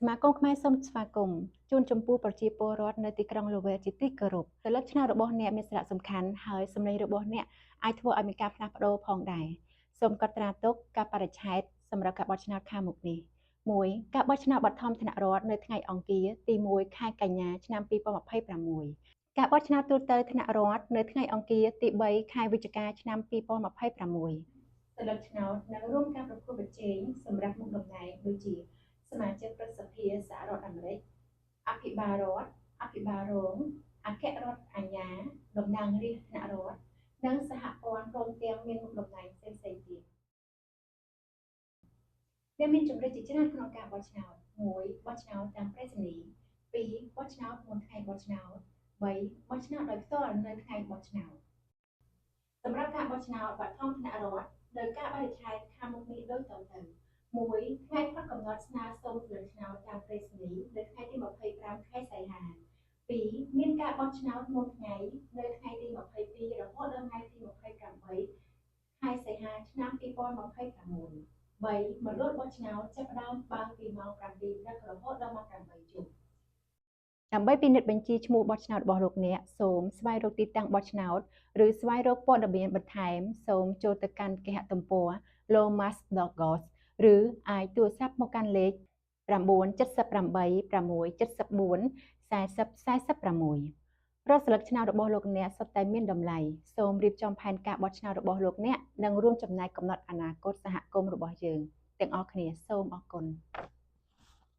សមាគមខ្មែរសូមស្វាគមន៍ជូនចំពោះប្រជាពលរដ្ឋនៅទីក្រុង Lowell ជាទីគោរពសិលឹកឆ្នោតរបស់អ្នកមានសារៈសំខាន់ហើយសម្លេងរបស់អ្នកអាចធ្វើឲ្យមានការផ្លាស់ប្ដូរផងដែរសូមកត់ត្រាទុកកាលបរិច្ឆេទសម្រាប់ការបោះឆ្នោតខាងមុខនេះ 1. ការបោះឆ្នោតបឋមថ្នាក់រដ្ឋនៅថ្ងៃអង្គារទី1ខែកញ្ញាឆ្នាំ2026ការបោះឆ្នោតទូទៅថ្នាក់រដ្ឋនៅថ្ងៃអង្គារទី3ខែវិច្ឆិកាឆ្នាំ2026សិលឹកឆ្នោតនឹងរួមការប្រកួតប្រជែងសម្រាប់មុខតំណែងដូចជាសមាជិកព្រឹទ្ធសភាសហរដ្ឋអាមេរិកអភិបាលរដ្ឋអភិបាលរងអគ្គរដ្ឋអាជ្ញាតំណាងរាស្ត្រថ្នាក់រដ្ឋនិងសហព័ន្ធព្រមទាំងមានមុខតំណែងផ្សេងៗទៀតដែលមានជំរើសជាច្រើនក្នុងការបោះឆ្នោត 1. បោះឆ្នោតតាមប្រេសនីយ៍ 2. បោះឆ្នោតមុនថ្ងៃបោះឆ្នោត 3. បោះឆ្នោតដោយផ្ទាល់នៅថ្ងៃបោះឆ្នោតសម្រាប់ការបោះឆ្នោតបឋមថ្នាក់រដ្ឋដោយការបរិច្ឆេទខាងមុខនេះដូចតទៅ 1. ថ្ងៃផុតកំណត់ស្នើសុំសិលឹកឆ្នោតតាមប្រេសនីយ៍នៅថ្ងៃទី25ខែសីហា 2. មានការបោះឆ្នោតមុនថ្ងៃនៅថ្ងៃទី22រហូតដល់ថ្ងៃទី28ខែសីហាឆ្នាំ2026 3. មណ្ឌលបោះឆ្នោតចាប់ផ្ដើមបើកពីម៉ោង7ព្រឹករហូតដល់ម៉ោង8យប់ដើម្បីពិនិត្យបញ្ជីឈ្មោះបោះឆ្នោតរបស់លោកអ្នកសូមស្វែងរកទីតាំងបោះឆ្នោតឬស្វែងរកព័ត៌មានបន្ថែមសូមចូលទៅកាន់គេហទំព័រ lomas.gov ឬអាចទូរស័ព្ទមកកាន់លេខ978 674 4046រាល់ស្លឹកឆ្នោតរបស់លោកអ្នកសុទ្ធតែមានតម្លៃសូមរៀបចំផែនការបោះឆ្នោតរបស់លោកអ្នកនិងរួមចំណែកកំណត់អនាគតសហគមន៍របស់យើងទាំងអស់គ្នាសូមអរគុណ